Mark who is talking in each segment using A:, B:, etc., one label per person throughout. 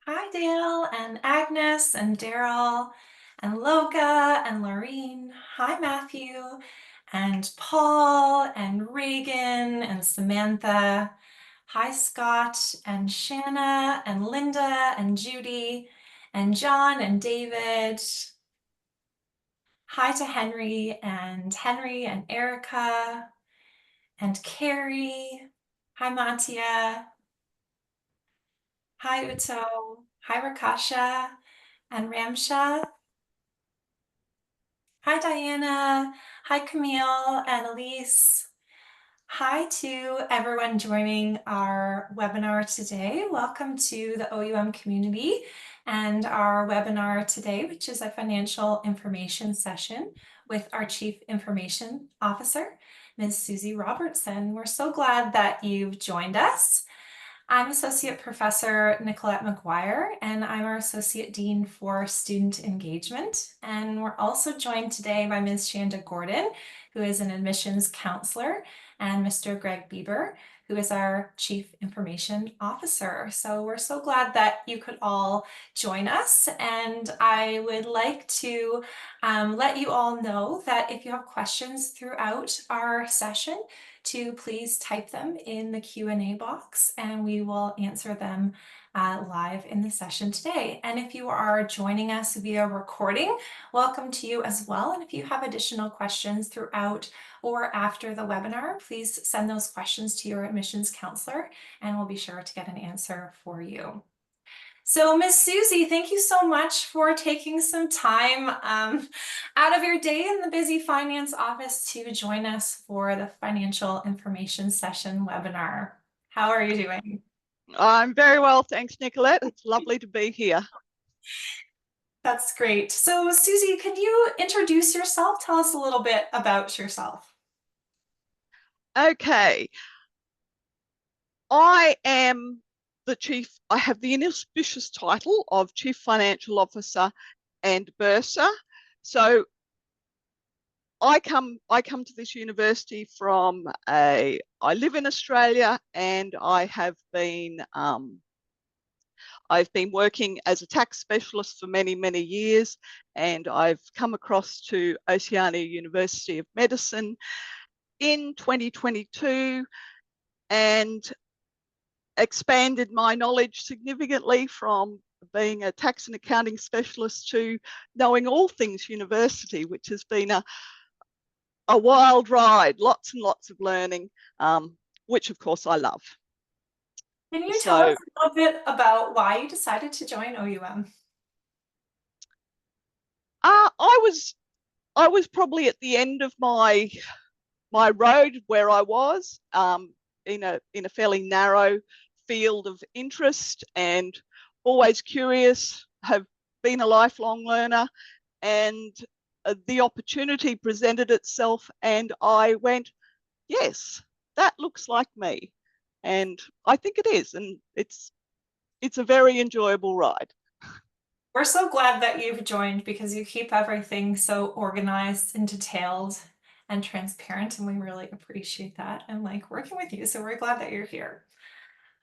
A: Hi, Dale and Agnes and Daryl and Loka and Laureen. Hi, Matthew and Paul and Reagan and Samantha. Hi, Scott and Shanna and Linda and Judy and John and David. Hi to Henry and Erica and Carrie. Hi, Matia. Hi, Uto. Hi, Rakasha and Ramsha. Hi, Diana. Hi, Camille and Elise. Hi to everyone joining our webinar today. Welcome to the OUM community and our webinar today, which is a financial information session with our Chief Information Officer, Ms. Susie Robertson. We're so glad that you've joined us. I'm Associate Professor Nicolette McGuire, and I'm our Associate Dean for Student Engagement. And we're also joined today by Ms. Shanda Gordon, who is an admissions counselor, and Mr. Greg Bieber, who is our Chief Information Officer. So we're so glad that you could all join us. And I would like to let you all know that if you have questions throughout our session, to please type them in the Q&A box and we will answer them live in the session today. And if you are joining us via recording, welcome to you as well. And if you have additional questions throughout or after the webinar, please send those questions to your admissions counselor and we'll be sure to get an answer for you. So Miss Susie, thank you so much for taking some time out of your day in the busy finance office to join us for the financial information session webinar. How are you doing?
B: I'm very well, thanks, Nicolette. It's lovely to be here.
A: That's great. So Susie, can you introduce yourself? Tell us a little bit about yourself.
B: Okay. I have the inauspicious title of Chief Financial Officer and Bursar. So I come to this university I live in Australia and I've been working as a tax specialist for many, many years, and I've come across to Oceania University of Medicine in 2022 and expanded my knowledge significantly from being a tax and accounting specialist to knowing all things university, which has been a wild ride, lots and lots of learning, which of course I love.
A: Can you tell
B: So
A: us a little bit about why you decided to join OUM?
B: I was probably at the end of my road where I was in a fairly narrow field of interest and always curious, have been a lifelong learner, and the opportunity presented itself and I went, yes, that looks like me. And I think it is, and it's a very enjoyable ride.
A: We're so glad that you've joined because you keep everything so organized and detailed and transparent, and we really appreciate that and like working with you. So we're glad that you're here.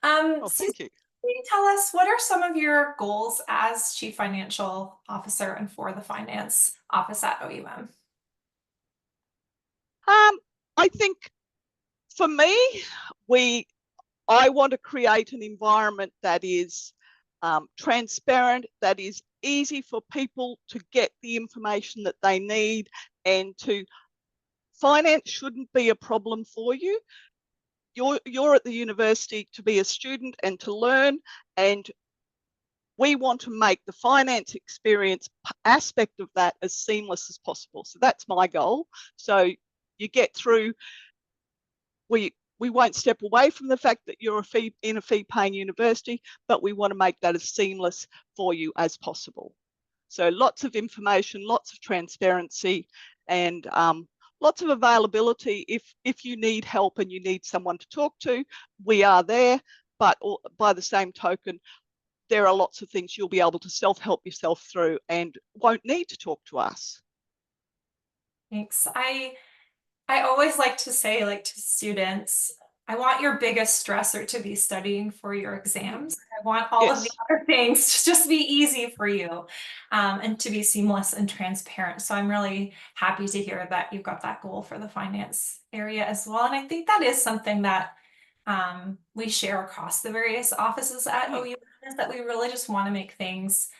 B: Oh,
A: Susan,
B: thank you.
A: can you tell us what are some of your goals as Chief Financial Officer and for the finance office at OUM?
B: I think for me, I want to create an environment that is transparent, that is easy for people to get the information that they need, and finance shouldn't be a problem for you. You're at the university to be a student and to learn, and we want to make the finance experience aspect of that as seamless as possible. So that's my goal. So you get through, we won't step away from the fact that you're in a fee-paying university, but we want to make that as seamless for you as possible. So lots of information, lots of transparency, and lots of availability. If you need help and you need someone to talk to, we are there. But by the same token, there are lots of things you'll be able to self-help yourself through and won't need to talk to us.
A: Thanks. I always like to say, like, to students, I want your biggest stressor to be studying for your
B: Mm.
A: exams. I want all of the
B: Yes.
A: other things to just be easy for you, and to be seamless and transparent. So I'm really happy to hear that you've got that goal for the finance area as well. And I think that is something that we share across the various offices at
B: Mm.
A: OUM, is that we really just want to make things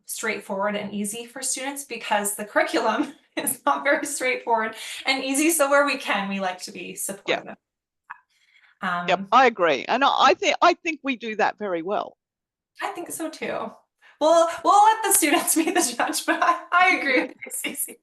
A: straightforward and easy for students, because the curriculum is not very straightforward and easy. So where we can, we like to be
B: Yeah.
A: supportive.
B: Yep.
A: Um,
B: I agree, and I think we do that very well.
A: I think so too. We'll let the students be the judge, but I agree with you, Stacey.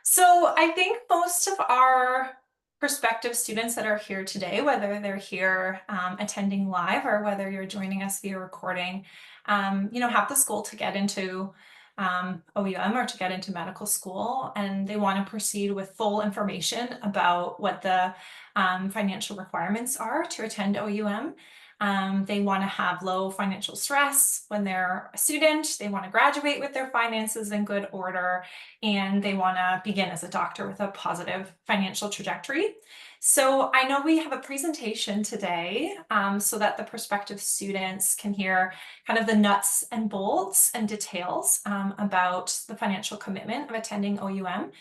A: So I think most of our prospective students that are here today, whether they're here attending live or whether you're joining us via recording, have the school to get into OUM or to get into medical school, and they want to proceed with full information about what the financial requirements are to attend OUM. They want to have low financial stress when they're a student. They want to graduate with their finances in good order, and they want to begin as a doctor with a positive financial trajectory. So I know we have a presentation today, so that the prospective students can hear kind of the nuts and bolts and details about the financial commitment of attending OUM,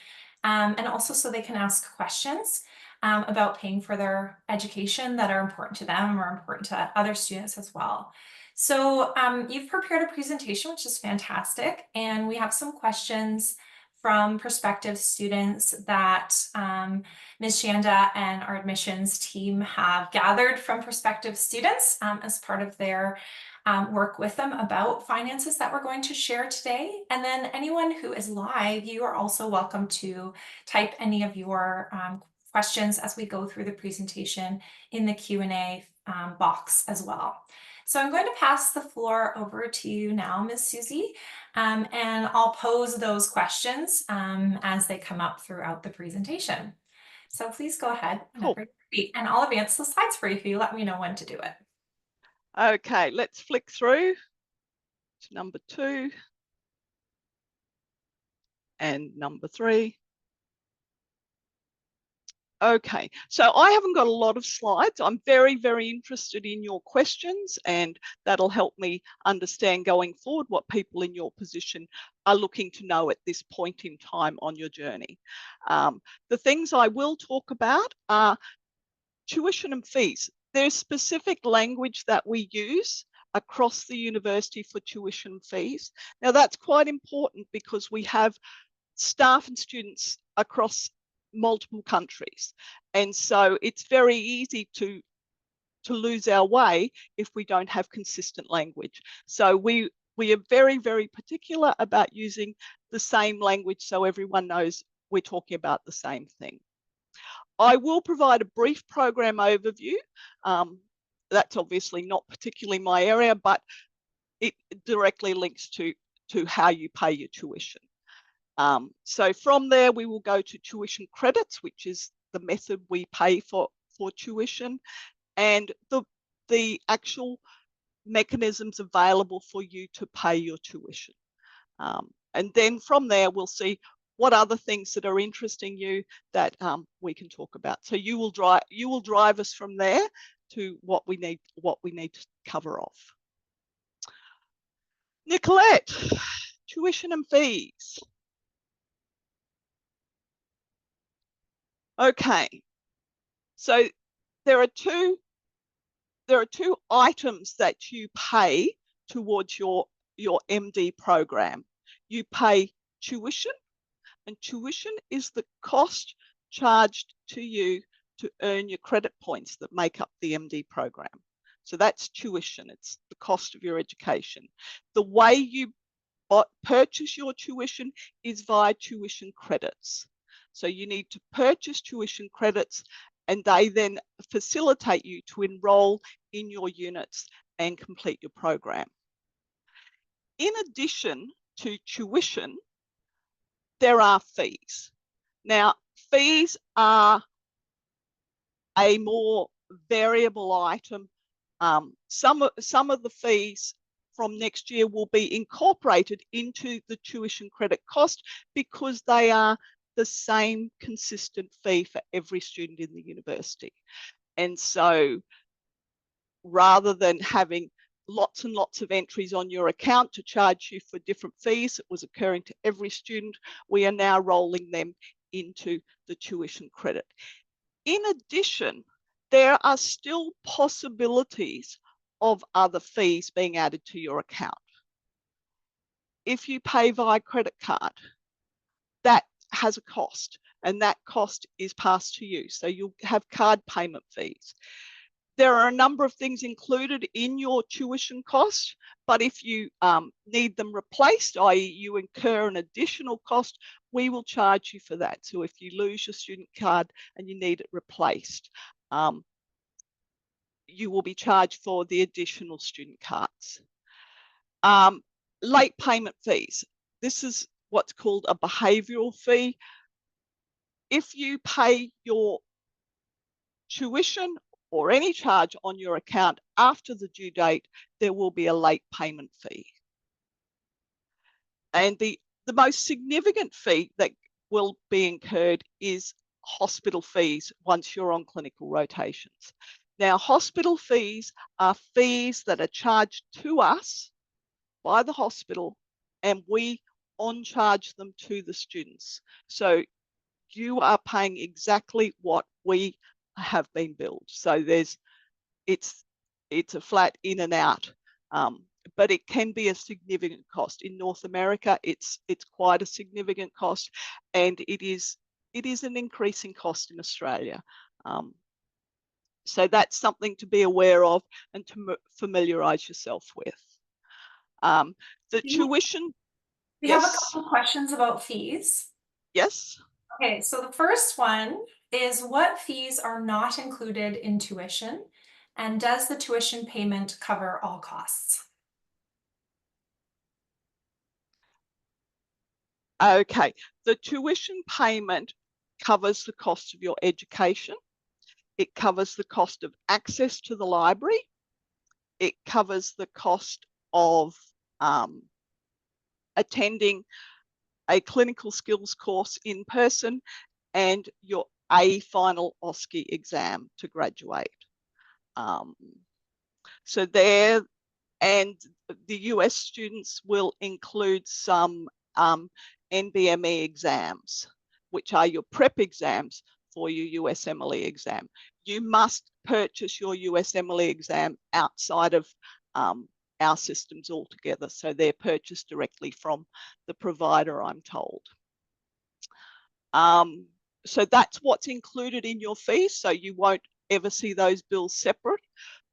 A: and also so they can ask questions about paying for their education that are important to them or important to other students as well. So you've prepared a presentation, which is fantastic, and we have some questions from prospective students that Ms. Shanda and our admissions team have gathered from prospective students as part of their work with them about finances that we're going to share today. And then anyone who is live, you are also welcome to type any of your questions as we go through the presentation in the Q&A box as well. So I'm going to pass the floor over to you now, Ms. Susie, and I'll pose those questions as they come up throughout the presentation. So please go ahead whenever
B: Cool.
A: you're ready, and I'll advance the slides for you if you let me know when to do it.
B: Okay, let's flick through to number 2 and number 3. Okay, so I haven't got a lot of slides. I'm very, very interested in your questions, and that'll help me understand going forward what people in your position are looking to know at this point in time on your journey. The things I will talk about are tuition and fees. There's specific language that we use across the university for tuition fees. Now that's quite important because we have staff and students across multiple countries. And so it's very easy to lose our way if we don't have consistent language. So we are very, very particular about using the same language so everyone knows we're talking about the same thing. I will provide a brief program overview. That's obviously not particularly my area, but it directly links to how you pay your tuition. So from there, we will go to tuition credits, which is the method we pay for tuition, and the actual mechanisms available for you to pay your tuition. And then from there, we'll see what other things that are interesting you that we can talk about. So you will drive us from there to what we need to cover off. Nicolette, tuition and fees. Okay, so there are two items that you pay towards your MD program. You pay tuition, and tuition is the cost charged to you to earn your credit points that make up the MD program. So that's tuition. It's the cost of your education. The way you purchase your tuition is via tuition credits. So you need to purchase tuition credits, and they then facilitate you to enroll in your units and complete your program. In addition to tuition, there are fees. Now, fees are a more variable item. Some of the fees from next year will be incorporated into the tuition credit cost because they are the same consistent fee for every student in the university. And so rather than having lots and lots of entries on your account to charge you for different fees that was occurring to every student, we are now rolling them into the tuition credit. In addition, there are still possibilities of other fees being added to your account. If you pay via credit card, that has a cost, and that cost is passed to you. So you'll have card payment fees. There are a number of things included in your tuition cost, but if you need them replaced, i.e. you incur an additional cost, we will charge you for that. So if you lose your student card and you need it replaced, you will be charged for the additional student cards. Late payment fees. This is what's called a behavioural fee. If you pay your tuition or any charge on your account after the due date, there will be a late payment fee. And the most significant fee that will be incurred is hospital fees once you're on clinical rotations. Now, hospital fees are fees that are charged to us by the hospital, and we on charge them to the students. So you are paying exactly what we have been billed. So it's a flat in and out, but it can be a significant cost. In North America, it's quite a significant cost, and it is an increasing cost in Australia. So that's something to be aware of and to familiarise yourself with. The tuition,
A: We have a
B: yes,
A: couple questions about fees.
B: yes.
A: Okay, so the first one is what fees are not included in tuition? And does the tuition payment cover all costs?
B: Okay, the tuition payment covers the cost of your education. It covers the cost of access to the library. It covers the cost of attending a clinical skills course in person and your A final OSCE exam to graduate. So there, and the US students will include some NBME exams, which are your prep exams for your USMLE exam. You must purchase your USMLE exam outside of our systems altogether. So they're purchased directly from the provider, I'm told. So that's what's included in your fees. So you won't ever see those bills separate.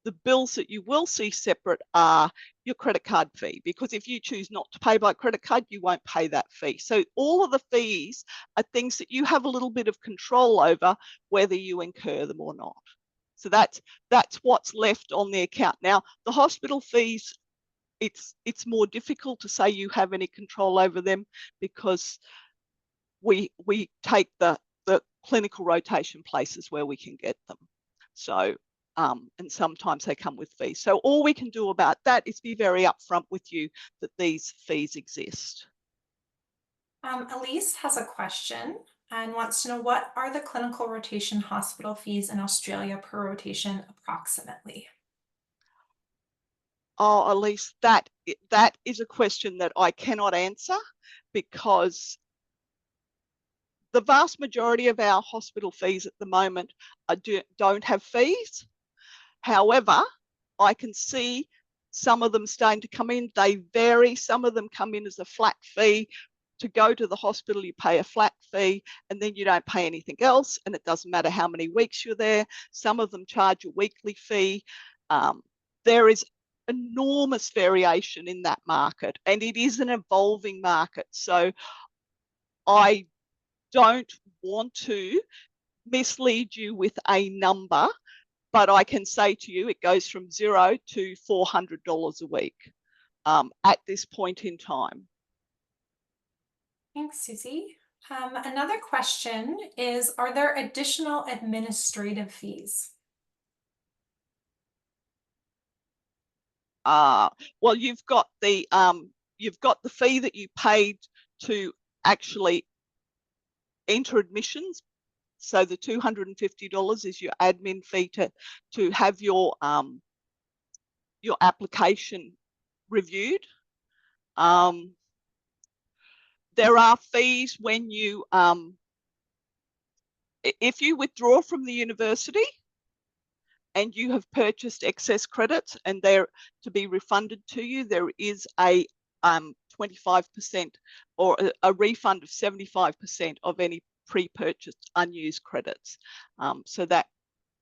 B: The bills that you will see separate are your credit card fee, because if you choose not to pay by credit card, you won't pay that fee. So all of the fees are things that you have a little bit of control over whether you incur them or not. So that's what's left on the account. Now, the hospital fees, it's more difficult to say you have any control over them because we take the clinical rotation places where we can get them. So and sometimes they come with fees. So all we can do about that is be very upfront with you that these fees exist.
A: Elise has a question and wants to know what are the clinical rotation hospital fees in Australia per rotation approximately?
B: Oh, Elise, that is a question that I cannot answer because the vast majority of our hospital fees at the moment don't have fees. However, I can see some of them starting to come in. They vary. Some of them come in as a flat fee. To go to the hospital, you pay a flat fee and then you don't pay anything else. And it doesn't matter how many weeks you're there. Some of them charge a weekly fee. There is enormous variation in that market, and it is an evolving market. So I don't want to mislead you with a number, but I can say to you it goes from $0 to $400 a week at this point in time.
A: Thanks, Susie. Another question is, are there additional administrative fees?
B: Well, you've got the fee that you paid to actually enter admissions So the $250 is your admin fee to have your application reviewed. There are fees when you if you withdraw from the university and you have purchased excess credits and they're to be refunded to you, there is a 25% or a refund of 75% of any pre-purchased unused credits. So that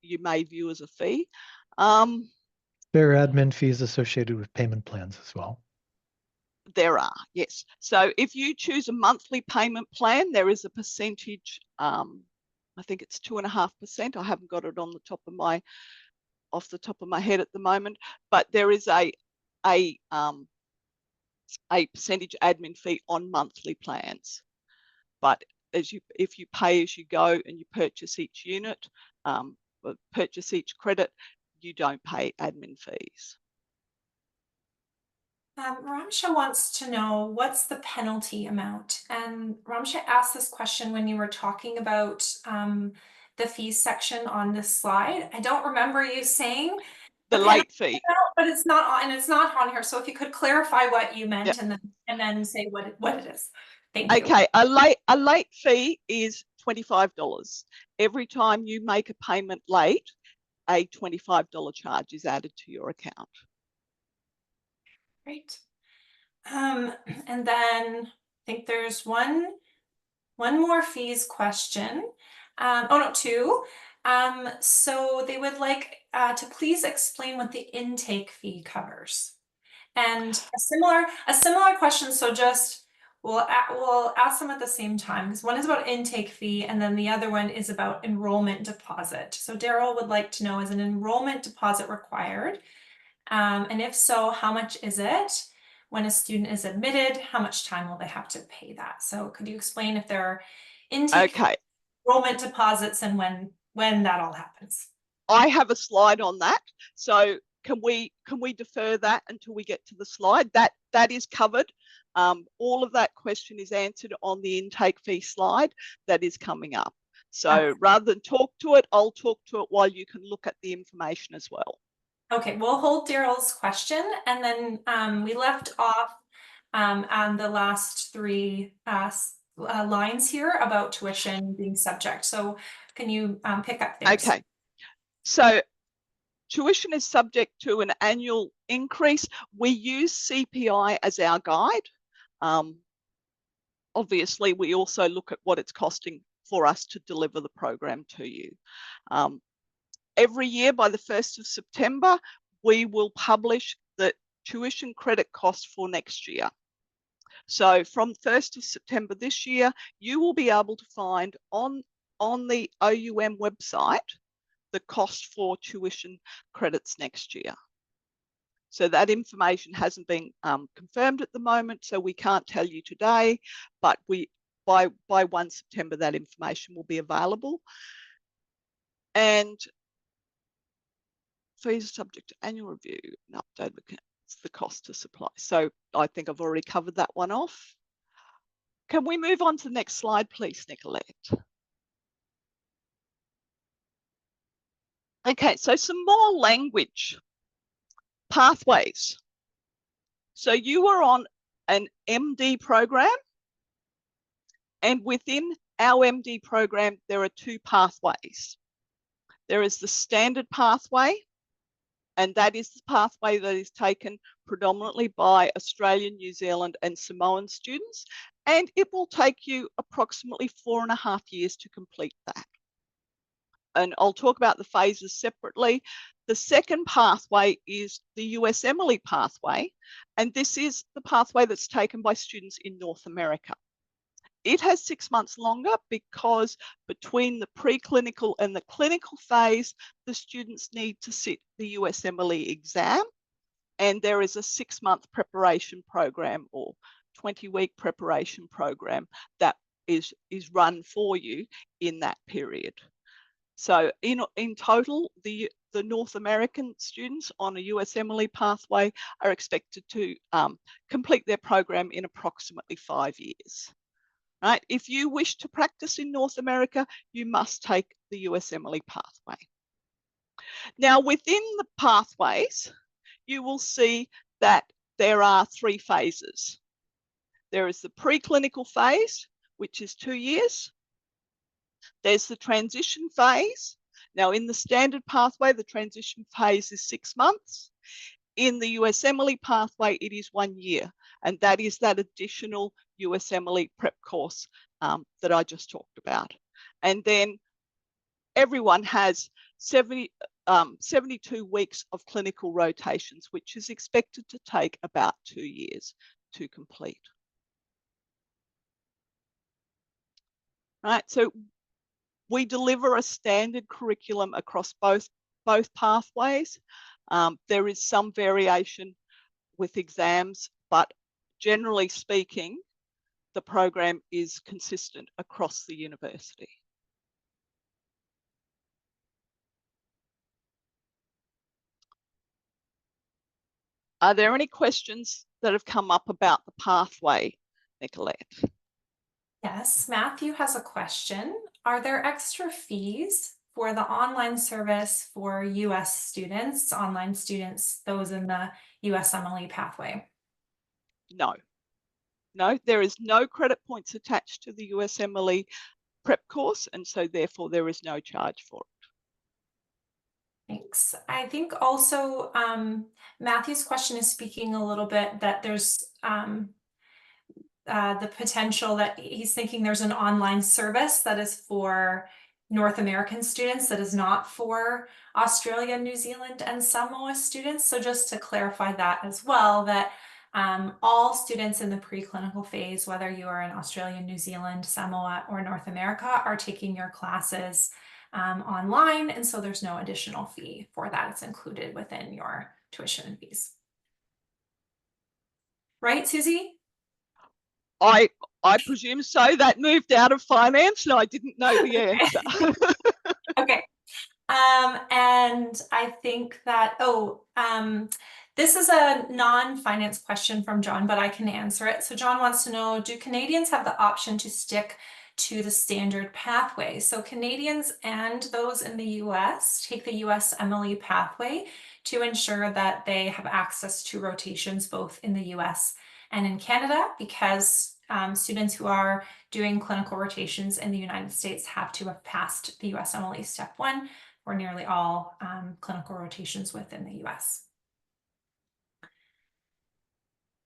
B: you may view as a fee.
C: There are admin fees associated with payment plans as well.
B: There are, yes. So if you choose a monthly payment plan, there is a percentage, I think it's 2.5%. I haven't got it on the top of my, off the top of my head at the moment, but there is a percentage admin fee on monthly plans. But if you pay as you go and you purchase each unit, purchase each credit, you don't pay admin fees.
A: Ramsha wants to know, what's the penalty amount? And Ramsha asked this question when you were talking about the fees section on this slide. I don't remember you saying
B: The late fee,
A: amount, but it's not on, and it's not on here. So if you could clarify what you meant,
B: yeah.
A: and then say what it is. Thank you.
B: Okay, a late fee is $25. Every time you make a payment late, a $25 charge is added to your account.
A: Great. And then I think there's one more fees question. Oh no, two. So they would like to please explain what the intake fee covers. And a similar question. So just we'll ask them at the same time, because one is about intake fee and then the other one is about enrollment deposit. So Daryl would like to know, is an enrollment deposit required? And if so, how much is it? When a student is admitted, how much time will they have to pay that? So could you explain if there are intake enrollment deposits and when that all happens?
B: I have a slide on that. So can we defer that until we get to the slide? That is covered. All of that question is answered on the intake fee slide that is coming up. So okay, rather than talk to it, I'll talk to it while you can look at the information as well.
A: Okay, we'll hold Daryl's question, and then we left off on the last three lines here about tuition being subject. So can you pick up there?
B: Okay, so tuition is subject to an annual increase. We use CPI as our guide. Obviously, we also look at what it's costing for us to deliver the program to you. Every year by the 1st of September, we will publish the tuition credit cost for next year. So from 1st of September this year, you will be able to find on the OUM website the cost for tuition credits next year. So that information hasn't been confirmed at the moment, so we can't tell you today, but by 1 September that information will be available. And fees are subject to annual review and update the cost to supply. So I think I've already covered that one off. Can we move on to the next slide, please, Nicolette? Okay, so some more language. Pathways. So you are on an MD program, and within our MD program, there are two pathways. There is the standard pathway, and that is the pathway that is taken predominantly by Australian, New Zealand, and Samoan students, and it will take you approximately 4.5 years to complete that. And I'll talk about the phases separately. The second pathway is the USMLE pathway, and this is the pathway that's taken by students in North America. It has 6 months longer because between the preclinical and the clinical phase, the students need to sit the USMLE exam, and there is a 6-month preparation program or 20-week preparation program that is run for you in that period. So in total, the North American students on a USMLE pathway are expected to complete their program in approximately 5 years. right? If you wish to practice in North America, you must take the USMLE pathway. Now, within the pathways, you will see that there are 3 phases. There is the preclinical phase, which is 2 years. There's the transition phase. Now, in the standard pathway, the transition phase is 6 months. In the USMLE pathway, it is 1 year, and that is that additional USMLE prep course that I just talked about. And then everyone has 72 weeks of clinical rotations, which is expected to take about 2 years to complete. Right, so we deliver a standard curriculum across both pathways. There is some variation with exams, but generally speaking, the program is consistent across the university. Are there any questions that have come up about the pathway, Nicolette?
A: Yes, Matthew has a question. Are there extra fees for the online service for US students, online students, those in the USMLE pathway?
B: No. No, there is no credit points attached to the USMLE prep course, and so therefore there is no charge for it.
A: Thanks. I think also Matthew's question is speaking a little bit that there's the potential that he's thinking there's an online service that is for North American students that is not for Australia, New Zealand, and Samoa students. So just to clarify that as well, that all students in the preclinical phase, whether you are in Australia, New Zealand, Samoa, or North America, are taking your classes online, and so there's no additional fee for that. It's included within your tuition and fees. Right, Susie?
B: I presume so. That moved out of finance, and I didn't know the answer.
A: Okay. And I think that, this is a non-finance question from John, but I can answer it. So John wants to know, do Canadians have the option to stick to the standard pathway? So Canadians and those in the US take the USMLE pathway to ensure that they have access to rotations both in the US and in Canada, because students who are doing clinical rotations in the United States have to have passed the USMLE Step 1 for nearly all clinical rotations within the US.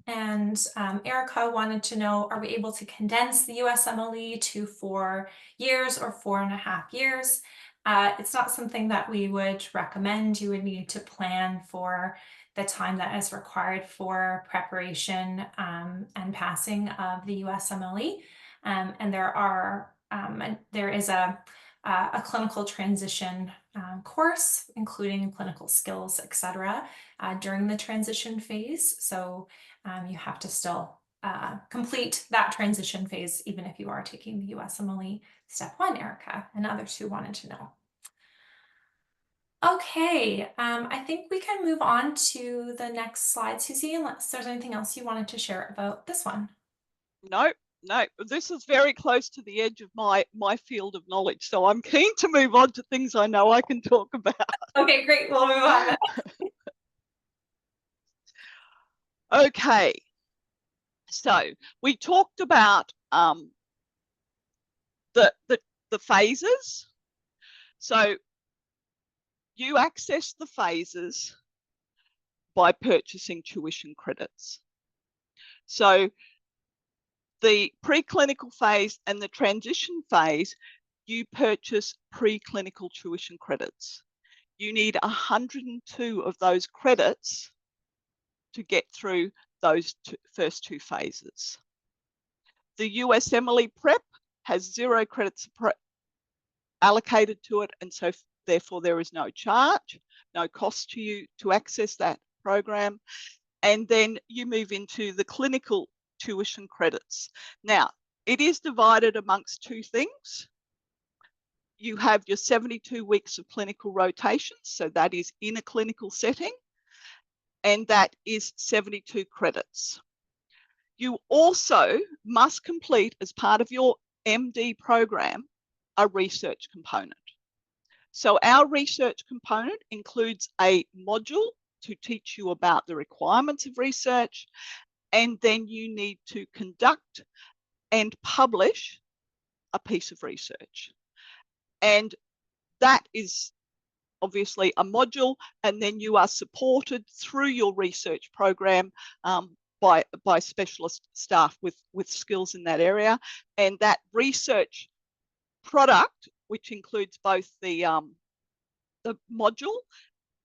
A: And Erica wanted to know, are we able to condense the USMLE to 4 years or 4.5 years? It's not something that we would recommend. You would need to plan for the time that is required for preparation and passing of the USMLE. And there is a clinical transition course, including clinical skills, etc., during the transition phase. So you have to still complete that transition phase, even if you are taking the USMLE Step 1, Erica, and others who wanted to know. Okay, I think we can move on to the next slide, Susie, unless there's anything else you wanted to share about this one.
B: No, this is very close to the edge of my field of knowledge, so I'm keen to move on to things I know I can talk about.
A: Okay, great, we'll move on.
B: Okay, so we talked about the phases. So you access the phases by purchasing tuition credits. So the preclinical phase and the transition phase, you purchase preclinical tuition credits. You need 102 of those credits to get through those first 2 phases. The USMLE prep has 0 credits allocated to it, and so therefore there is no charge, no cost to you to access that program. And then you move into the clinical tuition credits. Now, it is divided amongst 2 things. You have your 72 weeks of clinical rotations, so that is in a clinical setting, and that is 72 credits. You also must complete, as part of your MD program, a research component. So our research component includes a module to teach you about the requirements of research, and then you need to conduct and publish a piece of research. And that is obviously a module, and then you are supported through your research program by specialist staff with skills in that area. And that research product, which includes both the module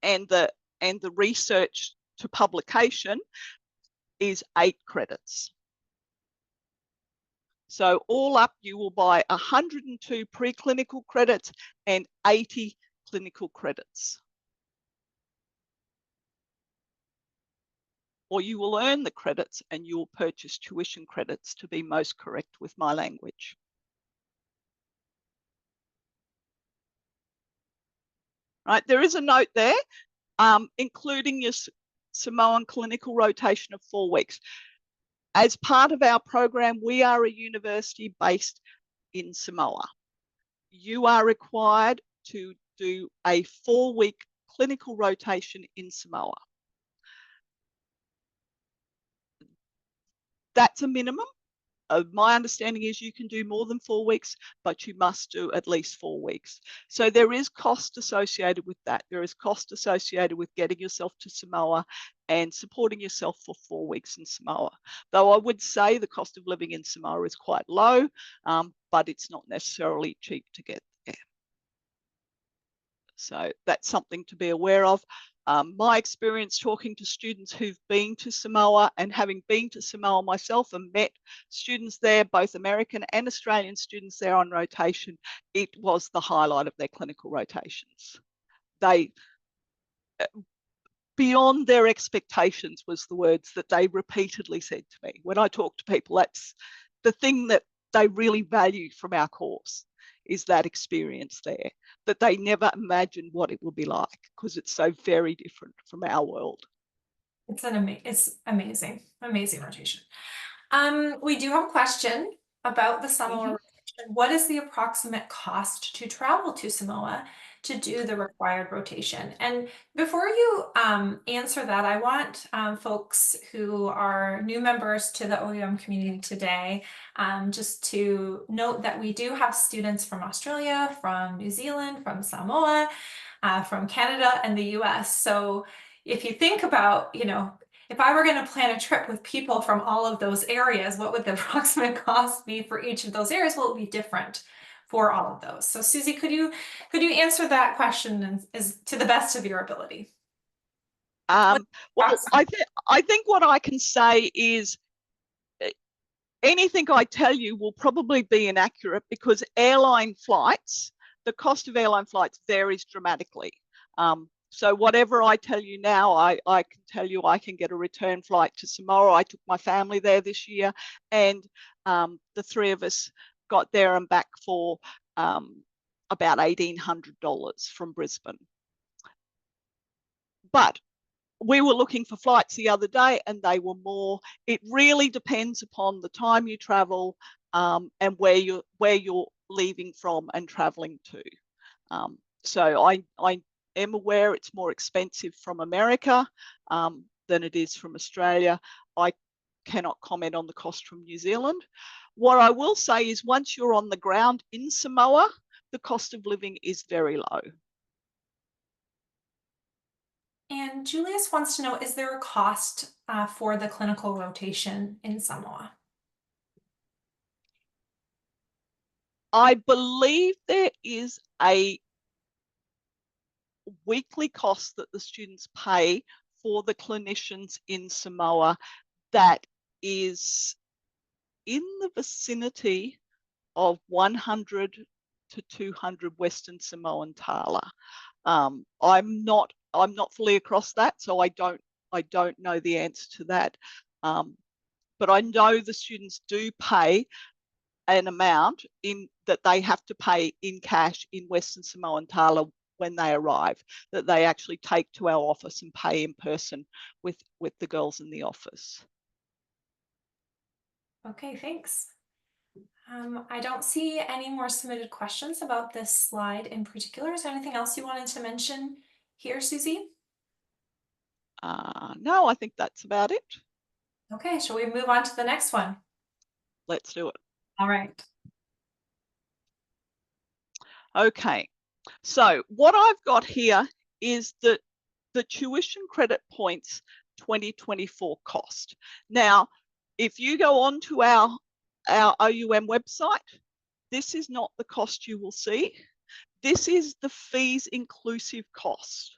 B: and the research to publication, is 8 credits. So all up, you will buy 102 preclinical credits and 80 clinical credits. Or you will earn the credits and you will purchase tuition credits, to be most correct with my language. Right, there is a note there, including your Samoan clinical rotation of 4 weeks. As part of our program, we are a university based in Samoa. You are required to do a 4-week clinical rotation in Samoa. That's a minimum. My understanding is you can do more than 4 weeks, but you must do at least 4 weeks. So there is cost associated with that. There is cost associated with getting yourself to Samoa and supporting yourself for 4 weeks in Samoa. Though I would say the cost of living in Samoa is quite low, but it's not necessarily cheap to get there. So that's something to be aware of. My experience talking to students who've been to Samoa, and having been to Samoa myself and met students there, both American and Australian students there on rotation, it was the highlight of their clinical rotations. They, beyond their expectations, was the words that they repeatedly said to me. When I talk to people, that's the thing that they really value from our course, is that experience there, that they never imagined what it would be like, because it's so very different from our world.
A: It's amazing rotation. We do have a question about the Samoa rotation. What is the approximate cost to travel to Samoa to do the required rotation? And before you answer that, I want folks who are new members to the OUM community today just to note that we do have students from Australia, from New Zealand, from Samoa, from Canada, and the US. So if you think about, if I were going to plan a trip with people from all of those areas, what would the approximate cost be for each of those areas? Well, it would be different for all of those. So Susie, could you answer that question to the best of your ability?
B: Well, I think what I can say is anything I tell you will probably be inaccurate, because airline flights, the cost of airline flights varies dramatically. So whatever I tell you now, I can tell you I can get a return flight to Samoa. I took my family there this year, and the 3 of us got there and back for about $1,800 from Brisbane. But we were looking for flights the other day and they were more. It really depends upon the time you travel and where you're leaving from and traveling to. So I am aware it's more expensive from America than it is from Australia. I cannot comment on the cost from New Zealand. What I will say is, once you're on the ground in Samoa, the cost of living is very low.
A: And Julius wants to know, is there a cost for the clinical rotation in Samoa?
B: I believe there is a weekly cost that the students pay for the clinicians in Samoa that is in the vicinity of 100 to 200 Western Samoan tala. I'm not fully across that, so I don't know the answer to that. But I know the students do pay an amount that they have to pay in cash in Western Samoan tala when they arrive, that they actually take to our office and pay in person with the girls in the office.
A: Okay, thanks. I don't see any more submitted questions about this slide in particular. Is there anything else you wanted to mention here, Susie?
B: No, I think that's about it.
A: Okay, shall we move on to the next one?
B: Let's do it.
A: All right.
B: Okay, so what I've got here is the tuition credit points 2024 cost. Now, if you go on to our OUM website, this is not the cost you will see. This is the fees inclusive cost.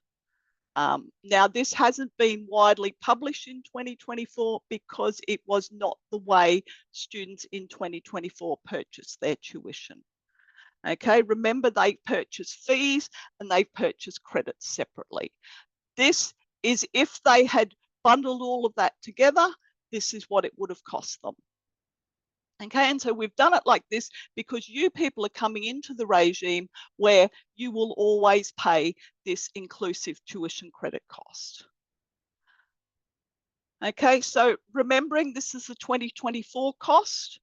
B: Now, this hasn't been widely published in 2024 because it was not the way students in 2024 purchased their tuition. Okay, remember they purchase fees and they purchase credits separately. This is if they had bundled all of that together, this is what it would have cost them. Okay, and so we've done it like this because you people are coming into the regime where you will always pay this inclusive tuition credit cost. Okay, so remembering this is the 2024 cost,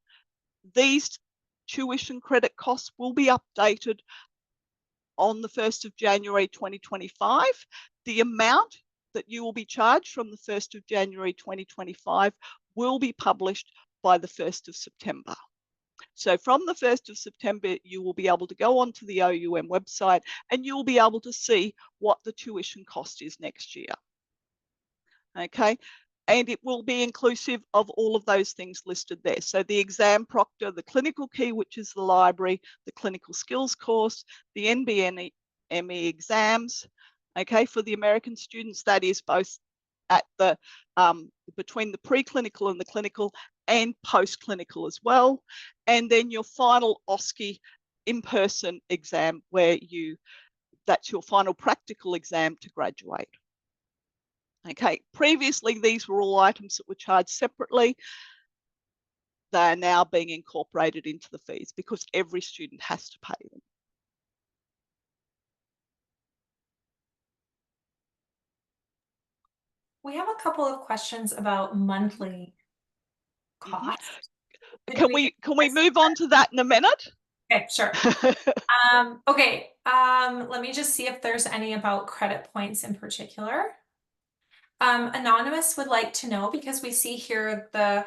B: these tuition credit costs will be updated on the 1st of January 2025. The amount that you will be charged from the 1st of January 2025 will be published by the 1st of September. So from the 1st of September, you will be able to go onto the OUM website and you will be able to see what the tuition cost is next year. Okay, and it will be inclusive of all of those things listed there. So the exam proctor, the clinical key, which is the library, the clinical skills course, the NBNME exams. Okay, for the American students, that is both at the between the preclinical and the clinical and post-clinical as well. And then your final OSCE in-person exam where that's your final practical exam to graduate. Okay, previously these were all items that were charged separately. They are now being incorporated into the fees because every student has to pay them.
A: We have a couple of questions about monthly costs.
B: Can we move on to that in a minute?
A: Okay, sure. Okay, let me just see if there's any about credit points in particular. Anonymous would like to know, because we see here the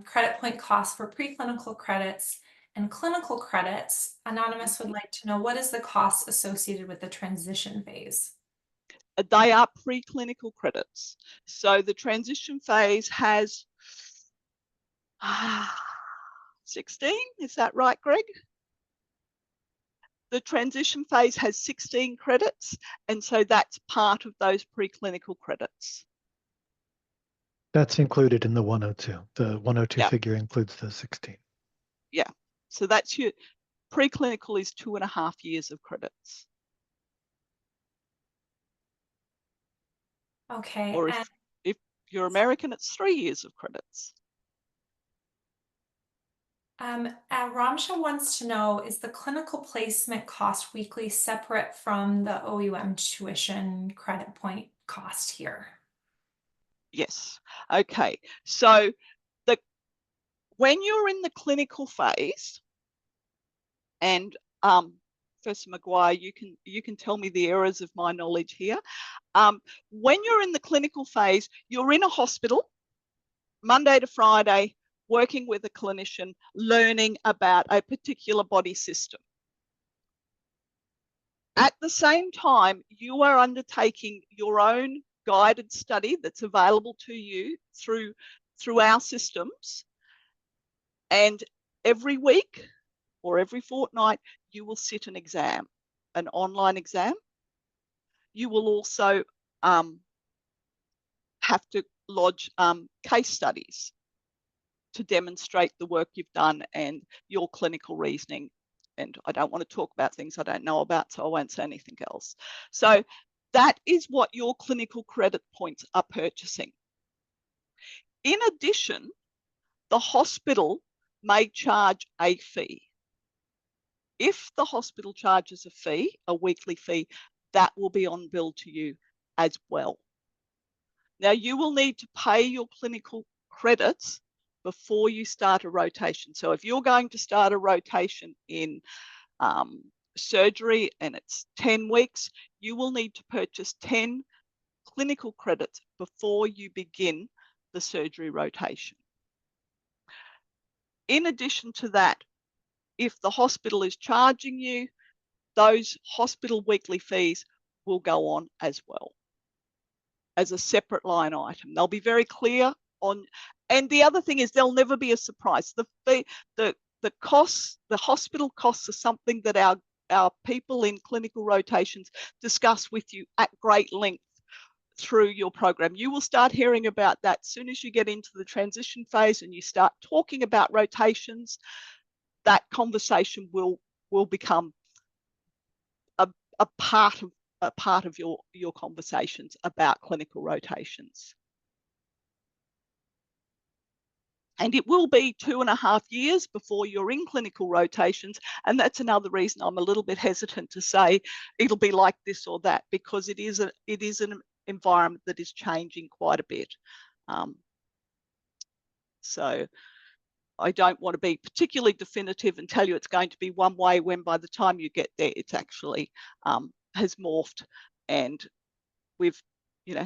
A: credit point cost for preclinical credits and clinical credits. Anonymous would like to know, what is the cost associated with the transition phase?
B: They are preclinical credits. So the transition phase has 16, is that right, Greg? The transition phase has 16 credits, and so that's part of those preclinical credits.
C: That's included in the 102. The 102
B: Yep.
C: figure includes the 16.
B: Yeah, so that's your preclinical is 2.5 years of credits.
A: Okay.
B: Or if you're American, it's 3 years of credits.
A: Ramsha wants to know, is the clinical placement cost weekly separate from the OUM tuition credit point cost here?
B: Yes. Okay. So when you're in the clinical phase, and Professor Maguire, you can tell me the errors of my knowledge here. When you're in the clinical phase, you're in a hospital Monday to Friday, working with a clinician, learning about a particular body system. At the same time, you are undertaking your own guided study that's available to you through our systems. And every week or every fortnight, you will sit an exam, an online exam. You will also have to lodge case studies to demonstrate the work you've done and your clinical reasoning. And I don't want to talk about things I don't know about, so I won't say anything else. So that is what your clinical credit points are purchasing. In addition, the hospital may charge a fee. If the hospital charges a fee, a weekly fee, that will be on bill to you as well. Now, you will need to pay your clinical credits before you start a rotation. So if you're going to start a rotation in surgery and it's 10 weeks, you will need to purchase 10 clinical credits before you begin the surgery rotation. In addition to that, if the hospital is charging you, those hospital weekly fees will go on as well as a separate line item. They'll be very clear on, and the other thing is there'll never be a surprise. The costs, the hospital costs are something that our people in clinical rotations discuss with you at great length through your program. You will start hearing about that as soon as you get into the transition phase and you start talking about rotations. That conversation will become a part of your conversations about clinical rotations. And it will be 2.5 years before you're in clinical rotations. And that's another reason I'm a little bit hesitant to say it'll be like this or that, because it is an environment that is changing quite a bit. So I don't want to be particularly definitive and tell you it's going to be one way when by the time you get there, it's actually has morphed and we've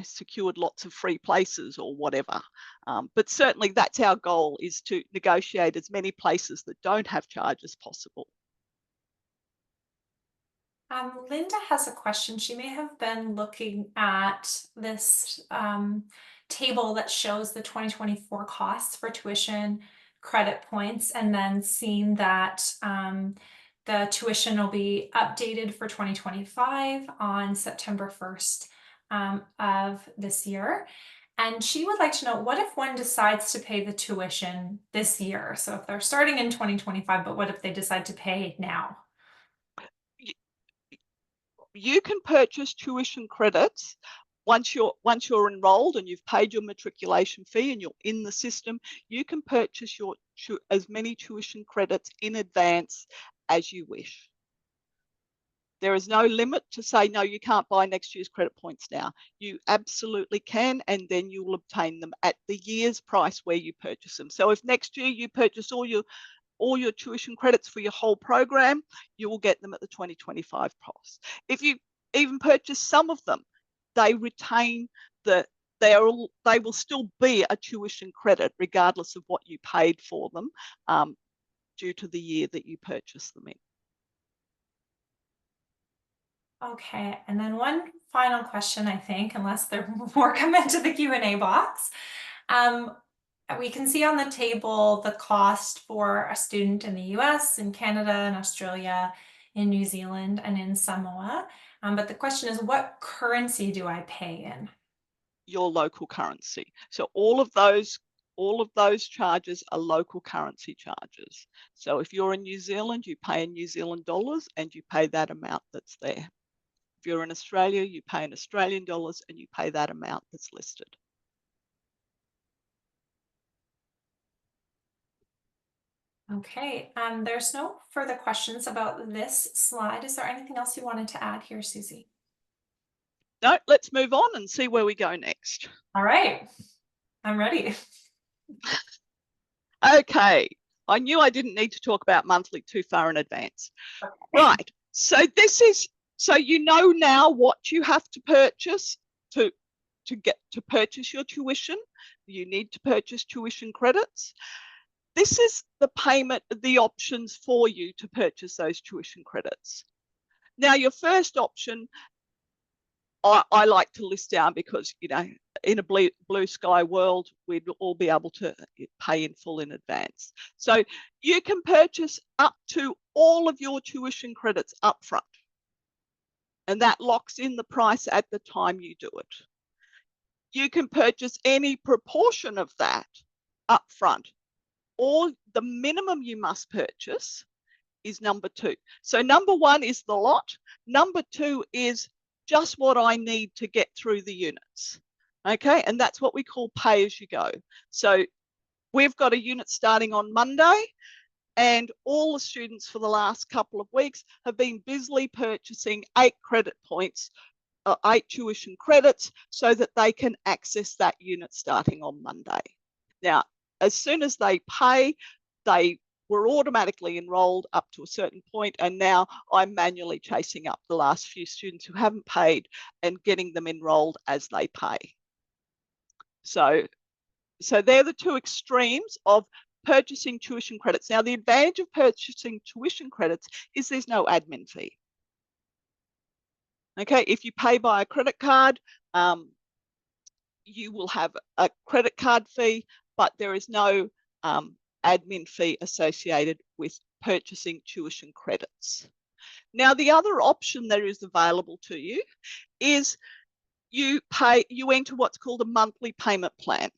B: secured lots of free places or whatever. But certainly that's our goal, is to negotiate as many places that don't have charge as possible.
A: Linda has a question. She may have been looking at this table that shows the 2024 costs for tuition credit points, and then seen that the tuition will be updated for 2025 on September 1st of this year. And she would like to know, what if one decides to pay the tuition this year? So if they're starting in 2025, but what if they decide to pay now?
B: You can purchase tuition credits once you're enrolled and you've paid your matriculation fee and you're in the system. You can purchase as many tuition credits in advance as you wish. There is no limit to say, no, you can't buy next year's credit points now. You absolutely can, and then you will obtain them at the year's price where you purchase them. So if next year you purchase all your tuition credits for your whole program, you will get them at the 2025 price. If you even purchase some of them, they retain they will still be a tuition credit regardless of what you paid for them due to the year that you purchased them in.
A: Okay, and then one final question, I think, unless there are more come into the Q&A box. We can see on the table the cost for a student in the US, in Canada, in Australia, in New Zealand, and in Samoa. But the question is, what currency do I pay in?
B: Your local currency. So all of those charges are local currency charges. So if you're in New Zealand, you pay in New Zealand dollars and you pay that amount that's there. If you're in Australia, you pay in Australian dollars and you pay that amount that's listed.
A: Okay, there's no further questions about this slide. Is there anything else you wanted to add here, Susie?
B: No, let's move on and see where we go next.
A: All right, I'm ready.
B: Okay, I knew I didn't need to talk about monthly too far in advance. Okay. Right, so you know now what you have to purchase to purchase your tuition. You need to purchase tuition credits. This is the payment, the options for you to purchase those tuition credits. Now, your first option, I like to list down because, in a blue sky world, we'd all be able to pay in full in advance. So you can purchase up to all of your tuition credits up front. And that locks in the price at the time you do it. You can purchase any proportion of that up front, or the minimum you must purchase is number 2. So number 1 is the lot. Number 2 is just what I need to get through the units. Okay, and that's what we call pay as you go. So we've got a unit starting on Monday, and all the students for the last couple of weeks have been busily purchasing 8 credit points, 8 tuition credits, so that they can access that unit starting on Monday. Now, as soon as they pay, they were automatically enrolled up to a certain point, and now I'm manually chasing up the last few students who haven't paid and getting them enrolled as they pay. So they're the two extremes of purchasing tuition credits. Now, the advantage of purchasing tuition credits is there's no admin fee. Okay, if you pay by a credit card, you will have a credit card fee, but there is no admin fee associated with purchasing tuition credits. Now, the other option that is available to you is you enter what's called a monthly payment plan.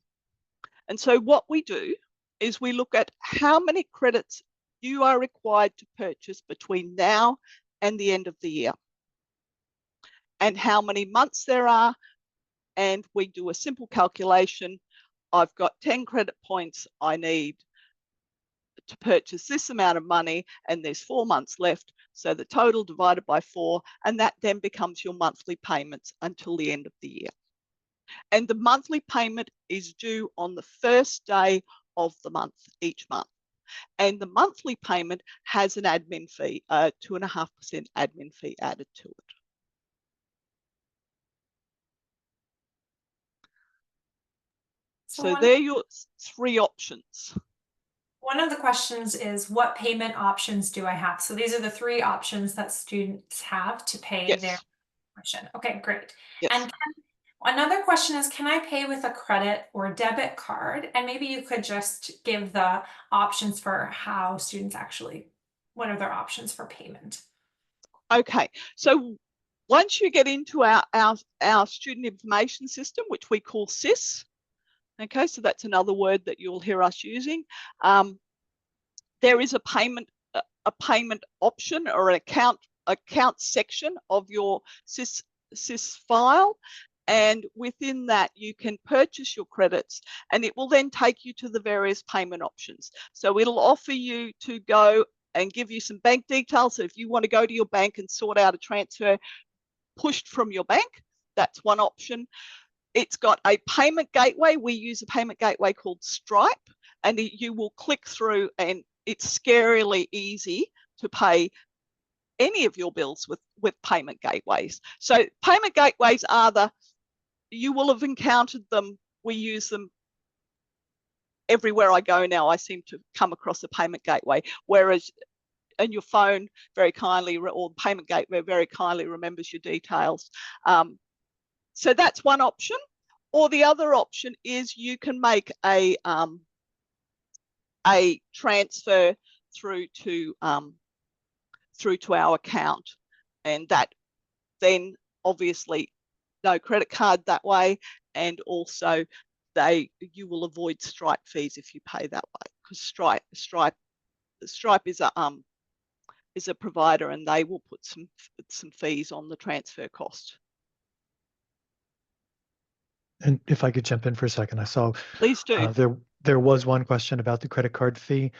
B: And so what we do is we look at how many credits you are required to purchase between now and the end of the year, and how many months there are. And we do a simple calculation. I've got 10 credit points. I need to purchase this amount of money, and there's 4 months left. So the total divided by 4, and that then becomes your monthly payments until the end of the year. And the monthly payment is due on the first day of the month, each month. And the monthly payment has an admin fee, 2.5% admin fee added to it. So they're your 3 options.
A: One of the questions is, what payment options do I have? So these are the 3 options that students have to pay their tuition. Okay, great.
B: Yes.
A: And another question is, can I pay with a credit or debit card? And maybe you could just give the options for how students actually, what are their options for payment?
B: Okay, so once you get into our student information system, which we call SIS, okay, so that's another word that you'll hear us using, there is a payment option or an account section of your SIS file. And within that, you can purchase your credits, and it will then take you to the various payment options. So it'll offer you to go and give you some bank details. So if you want to go to your bank and sort out a transfer pushed from your bank, that's one option. It's got a payment gateway. We use a payment gateway called Stripe, and you will click through, and it's scarily easy to pay any of your bills with payment gateways. So payment gateways are you will have encountered them. We use them everywhere I go now. I seem to come across a payment gateway, whereas and your phone very kindly, or payment gateway very kindly remembers your details. So that's one option. Or the other option is you can make a transfer through to our account, and that then obviously no credit card that way, and also you will avoid Stripe fees if you pay that way, because Stripe is a provider, and they will put some fees on the transfer cost.
C: And if I could jump in for a second, I saw
B: Please do.
C: There was one question about the credit card fee.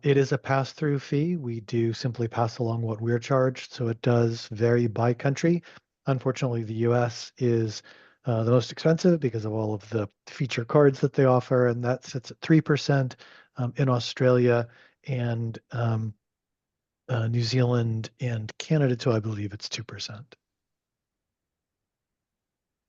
C: It is a pass-through fee. We do simply pass along what we're charged, so it does vary by country. Unfortunately, the US is the most expensive because of all of the feature cards that they offer, and that sits at 3%. In Australia and New Zealand and Canada too, I believe it's 2%.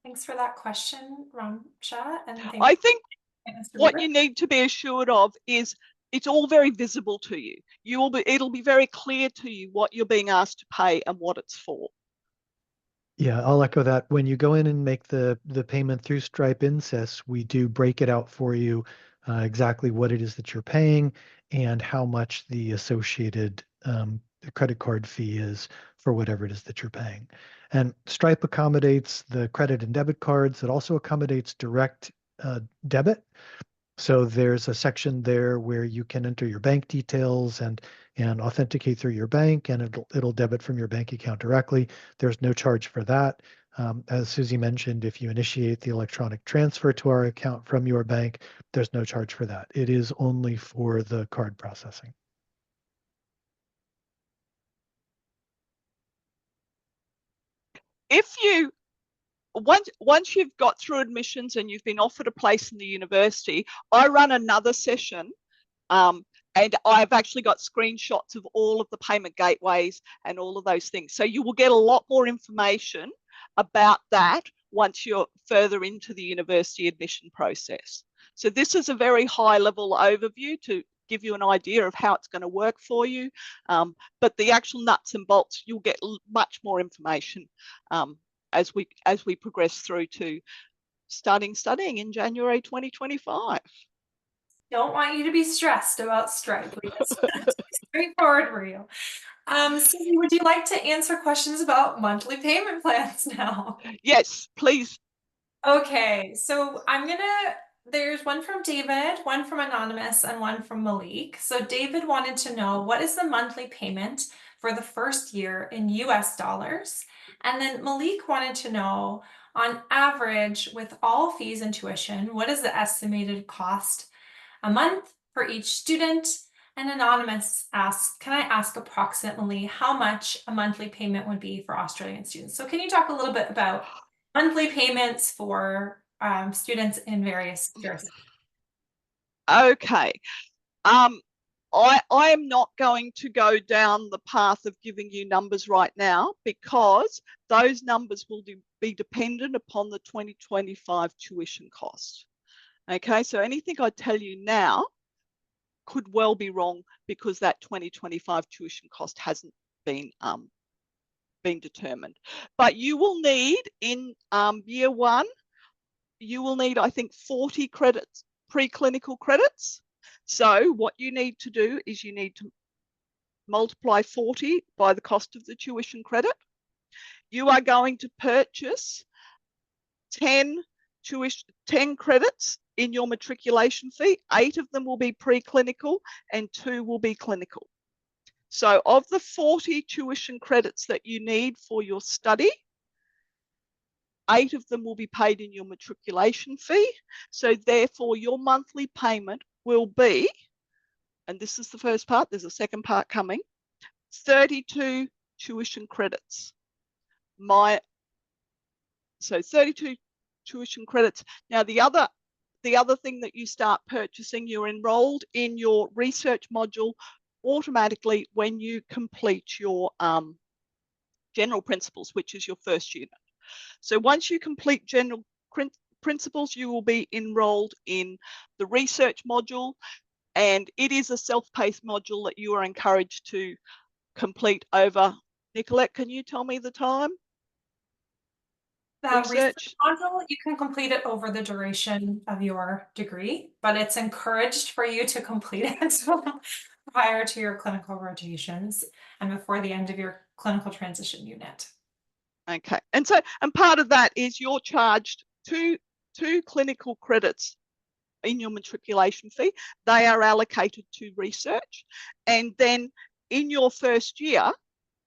A: Thanks for that question, Ramsha. And
B: I think
A: Mr.
B: what
A: Weaver.
B: you need to be assured of is it's all very visible to you. It'll be very clear to you what you're being asked to pay and what it's for.
C: Yeah, I'll echo that. When you go in and make the payment through Stripe Insys, we do break it out for you exactly what it is that you're paying and how much the associated credit card fee is for whatever it is that you're paying. And Stripe accommodates the credit and debit cards. It also accommodates direct debit. So there's a section there where you can enter your bank details and authenticate through your bank, and it'll debit from your bank account directly. There's no charge for that. As Susie mentioned, if you initiate the electronic transfer to our account from your bank, there's no charge for that. It is only for the card processing.
B: If you once you've got through admissions and you've been offered a place in the university, I run another session, and I've actually got screenshots of all of the payment gateways and all of those things. So you will get a lot more information about that once you're further into the university admission process. So this is a very high level overview to give you an idea of how it's going to work for you. But the actual nuts and bolts, you'll get much more information as we progress through to starting studying in January 2025.
A: Don't want you to be stressed about Stripe. It's straightforward for you. Susie, would you like to answer questions about monthly payment plans now?
B: Yes, please.
A: Okay, so there's one from David, one from Anonymous, and one from Malik. So David wanted to know, what is the monthly payment for the first year in US dollars? And then Malik wanted to know, on average, with all fees and tuition, what is the estimated cost a month for each student? And Anonymous asks, can I ask approximately how much a monthly payment would be for Australian students? So can you talk a little bit about monthly payments for students in various jurisdictions?
B: Okay. I am not going to go down the path of giving you numbers right now, because those numbers will be dependent upon the 2025 tuition cost. Okay, so anything I tell you now could well be wrong, because that 2025 tuition cost hasn't been determined. But you will need in year one, you will need, I think, 40 credits, preclinical credits. So what you need to do is you need to multiply 40 by the cost of the tuition credit. You are going to purchase 10 credits in your matriculation fee. 8 of them will be preclinical and 2 will be clinical. So of the 40 tuition credits that you need for your study, 8 of them will be paid in your matriculation fee. So therefore your monthly payment will be, and this is the first part, there's a second part coming, 32 tuition credits. So 32 tuition credits. Now the other thing that you start purchasing, you're enrolled in your research module automatically when you complete your general principles, which is your first unit. So once you complete general principles, you will be enrolled in the research module, and it is a self-paced module that you are encouraged to complete over. Nicolette, can you tell me the time?
A: The research module, you can complete it over the duration of your degree, but it's encouraged for you to complete it prior to your clinical rotations and before the end of your clinical transition unit.
B: Okay, and part of that is you're charged two clinical credits in your matriculation fee. They are allocated to research, and then in your first year,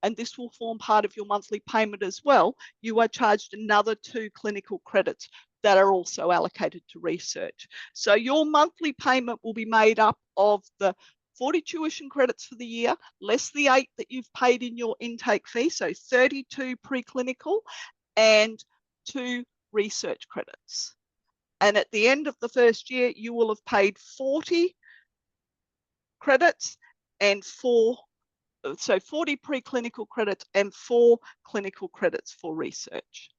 B: and this will form part of your monthly payment as well, you are charged another 2 clinical credits that are also allocated to research. So your monthly payment will be made up of the 40 tuition credits for the year, less the 8 that you've paid in your intake fee, so 32 preclinical and 2 research credits. And at the end of the first year, you will have paid 40 credits and 40 preclinical credits and 4 clinical credits for research.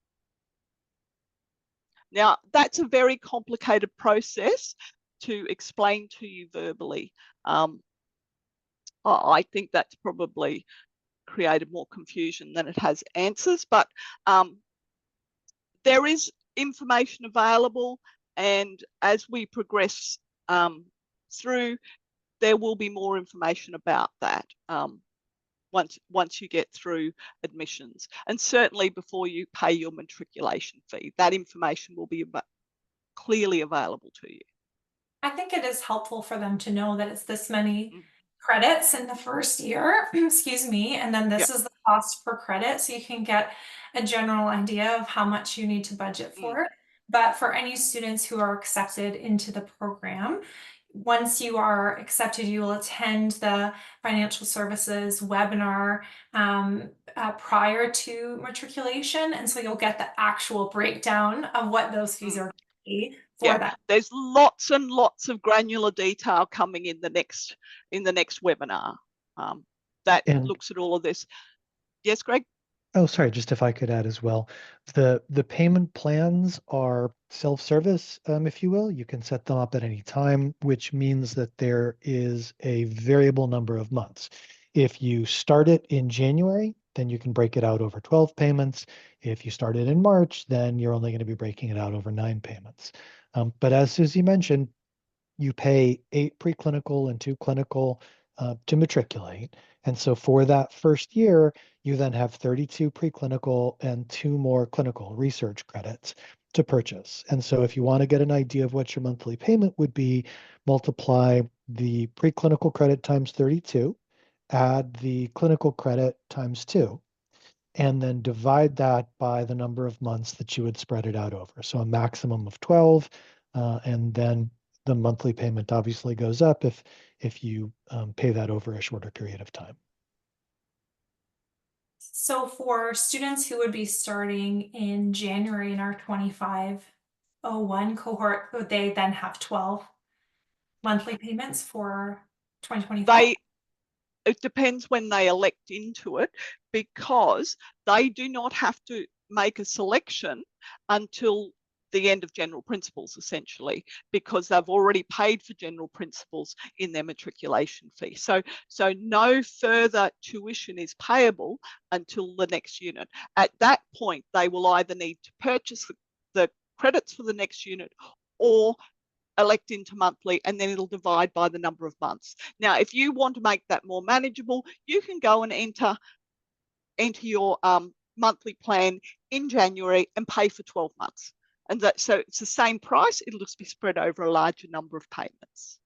B: Now, that's a very complicated process to explain to you verbally. I think that's probably created more confusion than it has answers, but there is information available, and as we progress through, there will be more information about that once you get through admissions, and certainly before you pay your matriculation fee, that information will be clearly available to you.
A: I think it is helpful for them to know that it's this many credits in the first year, excuse me, and then this is the cost per credit, so you can get a general idea of how much you need to budget for. But for any students who are accepted into the program, once you are accepted, you will attend the financial services webinar prior to matriculation. And so you'll get the actual breakdown of what those fees are going to be for that.
B: There's lots and lots of granular detail coming in the next webinar that looks at all of this. Yes, Greg?
C: Oh, sorry, just if I could add as well. The payment plans are self-service, if you will. You can set them up at any time, which means that there is a variable number of months. If you start it in January, then you can break it out over 12 payments. If you start it in March, then you're only going to be breaking it out over 9 payments. But as Susie mentioned, you pay 8 preclinical and 2 clinical to matriculate. And so for that first year, you then have 32 preclinical and 2 more clinical research credits to purchase. And so if you want to get an idea of what your monthly payment would be, multiply the preclinical credit times 32, add the clinical credit times 2, and then divide that by the number of months that you would spread it out over. So a maximum of 12, and then the monthly payment obviously goes up if you pay that over a shorter period of time.
A: So for students who would be starting in January in our 2501 cohort, would they then have 12 monthly payments for 2025?
B: It depends when they elect into it, because they do not have to make a selection until the end of general principles, essentially, because they've already paid for general principles in their matriculation fee. So no further tuition is payable until the next unit. At that point, they will either need to purchase the credits for the next unit or elect into monthly, and then it'll divide by the number of months. Now, if you want to make that more manageable, you can go and enter your monthly plan in January and pay for 12 months. And so it's the same price, it'll just be spread over a larger number of payments.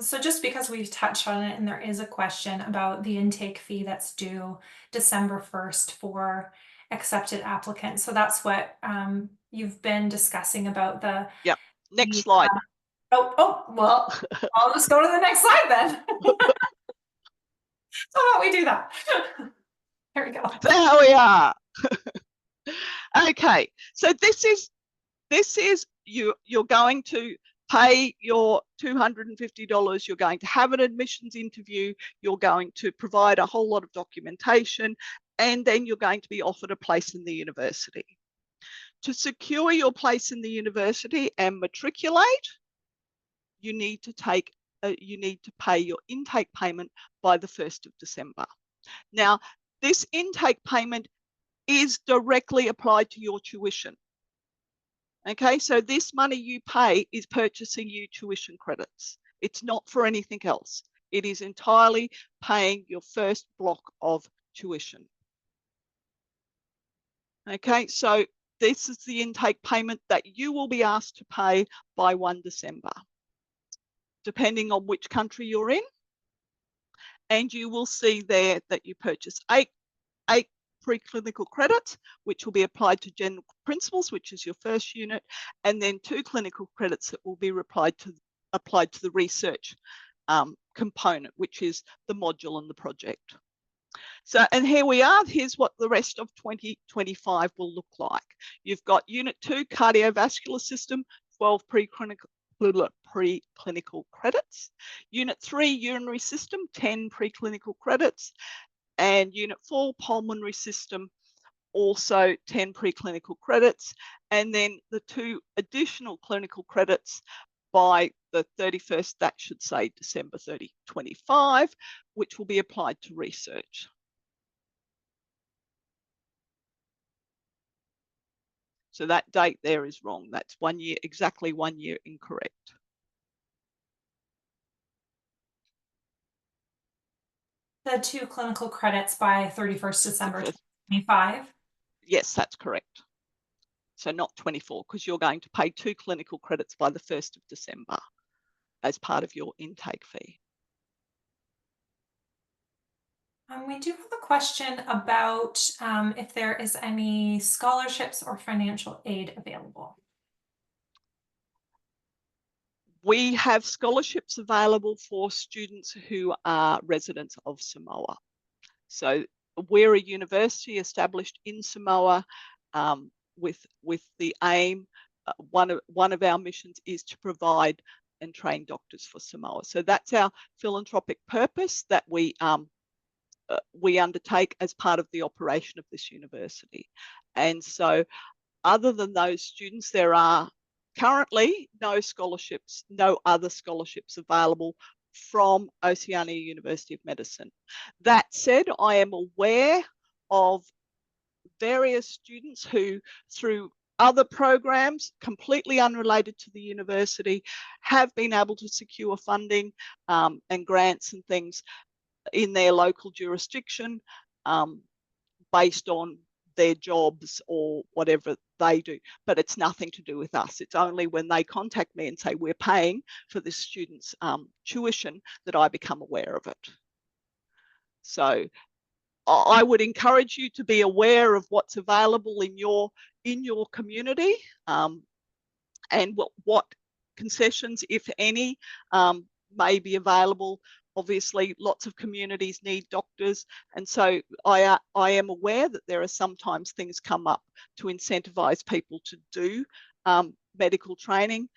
A: So just because we've touched on it and there is a question about the intake fee that's due December 1st for accepted applicants. So that's what you've been discussing about the...
B: Yep. Next slide.
A: Well, I'll just go to the next slide then. So how about we do that? There we go.
B: There we are. Okay, so this is you're going to pay your $250, you're going to have an admissions interview, you're going to provide a whole lot of documentation, and then you're going to be offered a place in the university. To secure your place in the university and matriculate, you need to pay your intake payment by the 1st of December. Now, this intake payment is directly applied to your tuition. Okay, so this money you pay is purchasing you tuition credits. It's not for anything else. It is entirely paying your first block of tuition. Okay, so this is the intake payment that you will be asked to pay by 1 December, depending on which country you're in. And you will see there that you purchase eight preclinical credits, which will be applied to general principles, which is your first unit, and then 2 clinical credits that will be applied to the research component, which is the module and the project. So, and here we are. Here's what the rest of 2025 will look like. You've got Unit 2, cardiovascular system, 12 preclinical credits. Unit 3, urinary system, 10 preclinical credits. And Unit 4, pulmonary system, also 10 preclinical credits. And then the 2 additional clinical credits by the 31st, that should say December 30, 2025, which will be applied to research. So that date there is wrong. That's 1 year, exactly 1 year incorrect.
A: The 2 clinical credits by 31st December 2025.
B: Yes, that's correct. So not 24, because you're going to pay 2 clinical credits by the 1st of December as part of your intake fee.
A: We do have a question about if there is any scholarships or financial aid available.
B: We have scholarships available for students who are residents of Samoa. So we're a university established in Samoa with the aim. One of our missions is to provide and train doctors for Samoa. So that's our philanthropic purpose that we undertake as part of the operation of this university. And so other than those students, there are currently no scholarships, no other scholarships available from Oceania University of Medicine. That said, I am aware of various students who, through other programs completely unrelated to the university, have been able to secure funding and grants and things in their local jurisdiction based on their jobs or whatever they do, but it's nothing to do with us. It's only when they contact me and say we're paying for this student's tuition that I become aware of it. So I would encourage you to be aware of what's available in your community and what concessions, if any, may be available. Obviously, lots of communities need doctors, and so I am aware that there are sometimes things come up to incentivize people to do medical training,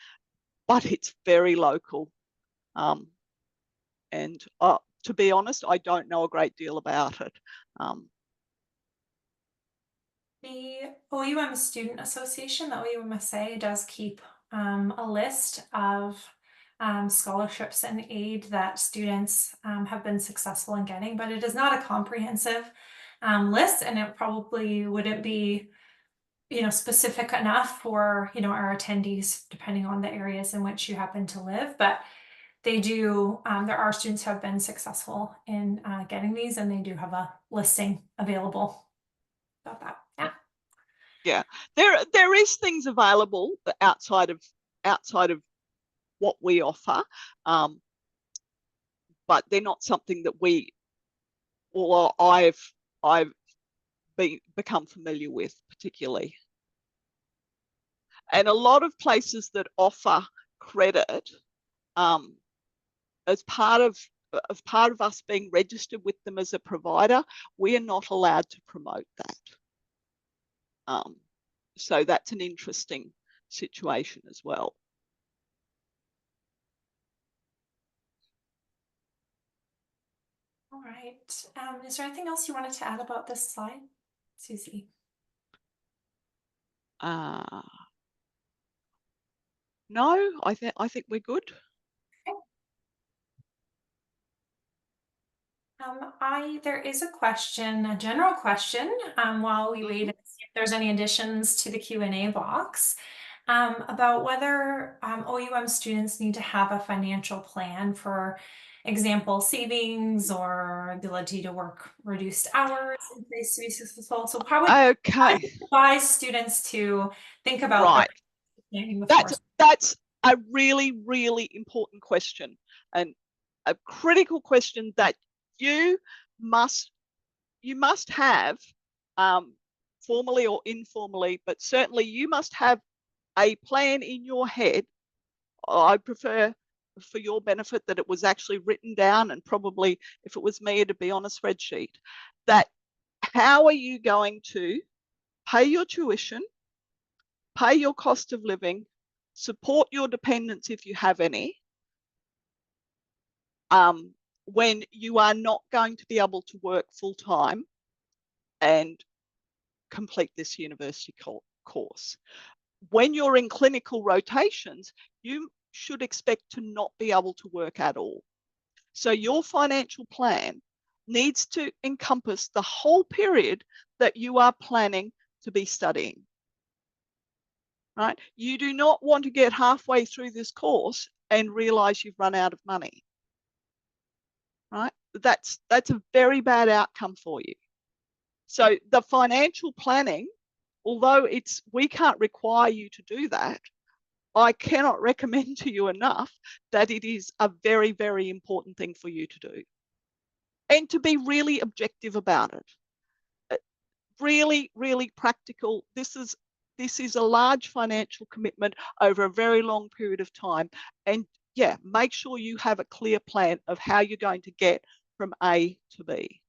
B: but it's very local. And to be honest, I don't know a great deal about it.
A: The OUM Student Association, the OUMSA, does keep a list of scholarships and aid that students have been successful in getting, but it is not a comprehensive list, and it probably wouldn't be, specific enough for, our attendees, depending on the areas in which you happen to live. But they do, there are students who have been successful in getting these, and they do have a listing available about that. Yeah.
B: Yeah, there is things available outside of what we offer, but they're not something that I've become familiar with particularly. And a lot of places that offer credit, as part of us being registered with them as a provider, we are not allowed to promote that. So that's an interesting situation as well.
A: All right. Is there anything else you wanted to add about this slide, Susie?
B: No, I think we're good.
A: There is a question, a general question, while we wait and see if there's any additions to the Q&A box, about whether OUM students need to have a financial plan, for example, savings or ability to work reduced hours in place to be successful. So how would you advise students to think about their planning before?
B: That's a really, really important question, and a critical question that you must have, formally or informally, but certainly you must have a plan in your head. I prefer, for your benefit, that it was actually written down, and probably if it was me, it'd be on a spreadsheet. That how are you going to pay your tuition, pay your cost of living, support your dependents if you have any, when you are not going to be able to work full time and complete this university course. When you're in clinical rotations, you should expect to not be able to work at all. So your financial plan needs to encompass the whole period that you are planning to be studying. Right? You do not want to get halfway through this course and realize you've run out of money. Right? That's a very bad outcome for you. So the financial planning, although we can't require you to do that, I cannot recommend to you enough that it is a very, very important thing for you to do. And to be really objective about it. Really, really practical. This is this is a large financial commitment over a very long period of time. And yeah, make sure you have a clear plan of how you're going to get from A to B.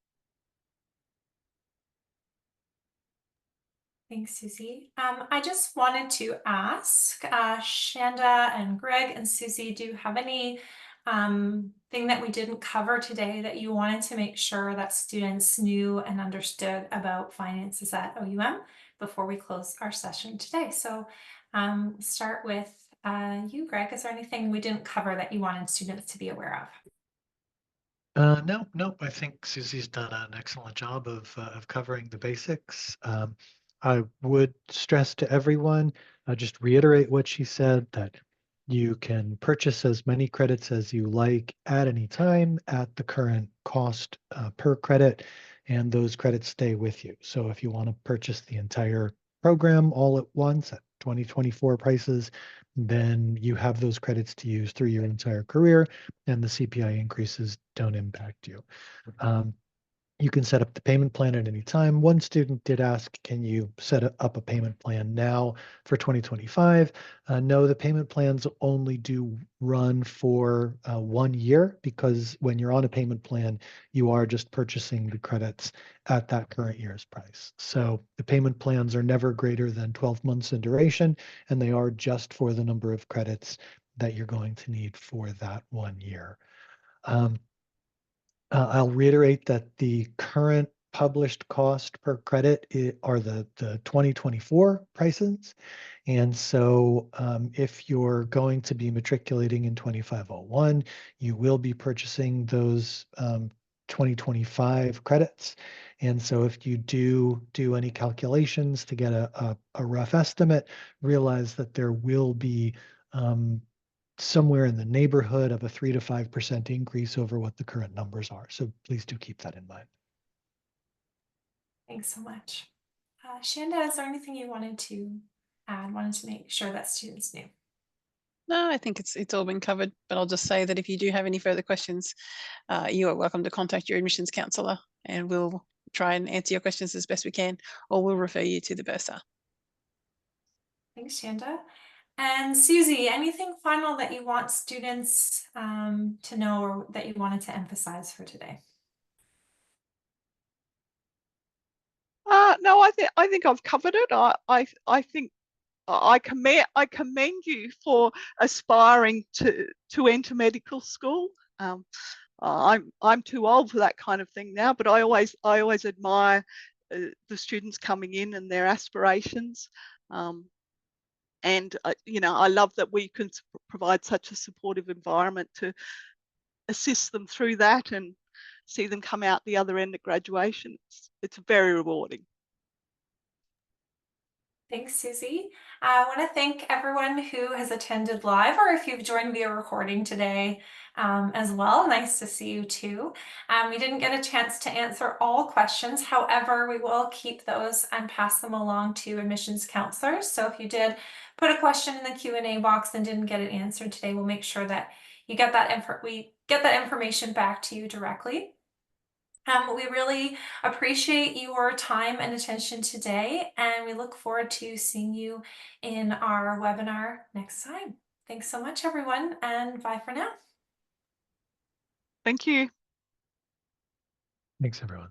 A: Thanks, Susie. I just wanted to ask, Shanda and Greg and Susie, do you have any thing that we didn't cover today that you wanted to make sure that students knew and understood about finances at OUM before we close our session today? So start with you, Greg. Is there anything we didn't cover that you wanted students to be aware of?
C: No. I think Susie's done an excellent job of covering the basics. I would stress to everyone, just reiterate what she said, that you can purchase as many credits as you like at any time at the current cost per credit, and those credits stay with you. So if you want to purchase the entire program all at once at 2024 prices, then you have those credits to use through your entire career, and the CPI increases don't impact you. You can set up the payment plan at any time. One student did ask, can you set up a payment plan now for 2025? No, the payment plans only do run for 1 year, because when you're on a payment plan, you are just purchasing the credits at that current year's price. So the payment plans are never greater than 12 months in duration, and they are just for the number of credits that you're going to need for that 1 year. I'll reiterate that the current published cost per credit are the 2024 prices. And so if you're going to be matriculating in 2501, you will be purchasing those 2025 credits. And so if you do any calculations to get a rough estimate, realize that there will be somewhere in the neighborhood of a 3 to 5% increase over what the current numbers are. So please do keep that in mind.
A: Thanks so much. Shanda, is there anything you wanted to add? Wanted to make sure that students knew?
D: No, I think it's all been covered, but I'll just say that if you do have any further questions, you are welcome to contact your admissions counsellor, and we'll try and answer your questions as best we can, or we'll refer you to the bursar.
A: Thanks, Shanda. And Susie, anything final that you want students to know, or that you wanted to emphasize for today?
B: No, I think I've covered it. I think I commend you for aspiring to enter medical school. I'm too old for that kind of thing now, but I always admire the students coming in and their aspirations. And you know, I love that we can provide such a supportive environment to assist them through that and see them come out the other end at graduation. It's very rewarding.
A: Thanks, Susie. I want to thank everyone who has attended live, or if you've joined via recording today as well. Nice to see you too. We didn't get a chance to answer all questions. However, we will keep those and pass them along to admissions counselors. So if you did put a question in the Q&A box and didn't get it answered today, we'll make sure that you get we get that information back to you directly. We really appreciate your time and attention today, and we look forward to seeing you in our webinar next time. Thanks so much, everyone, and bye for now.
B: Thank you.
C: Thanks, everyone.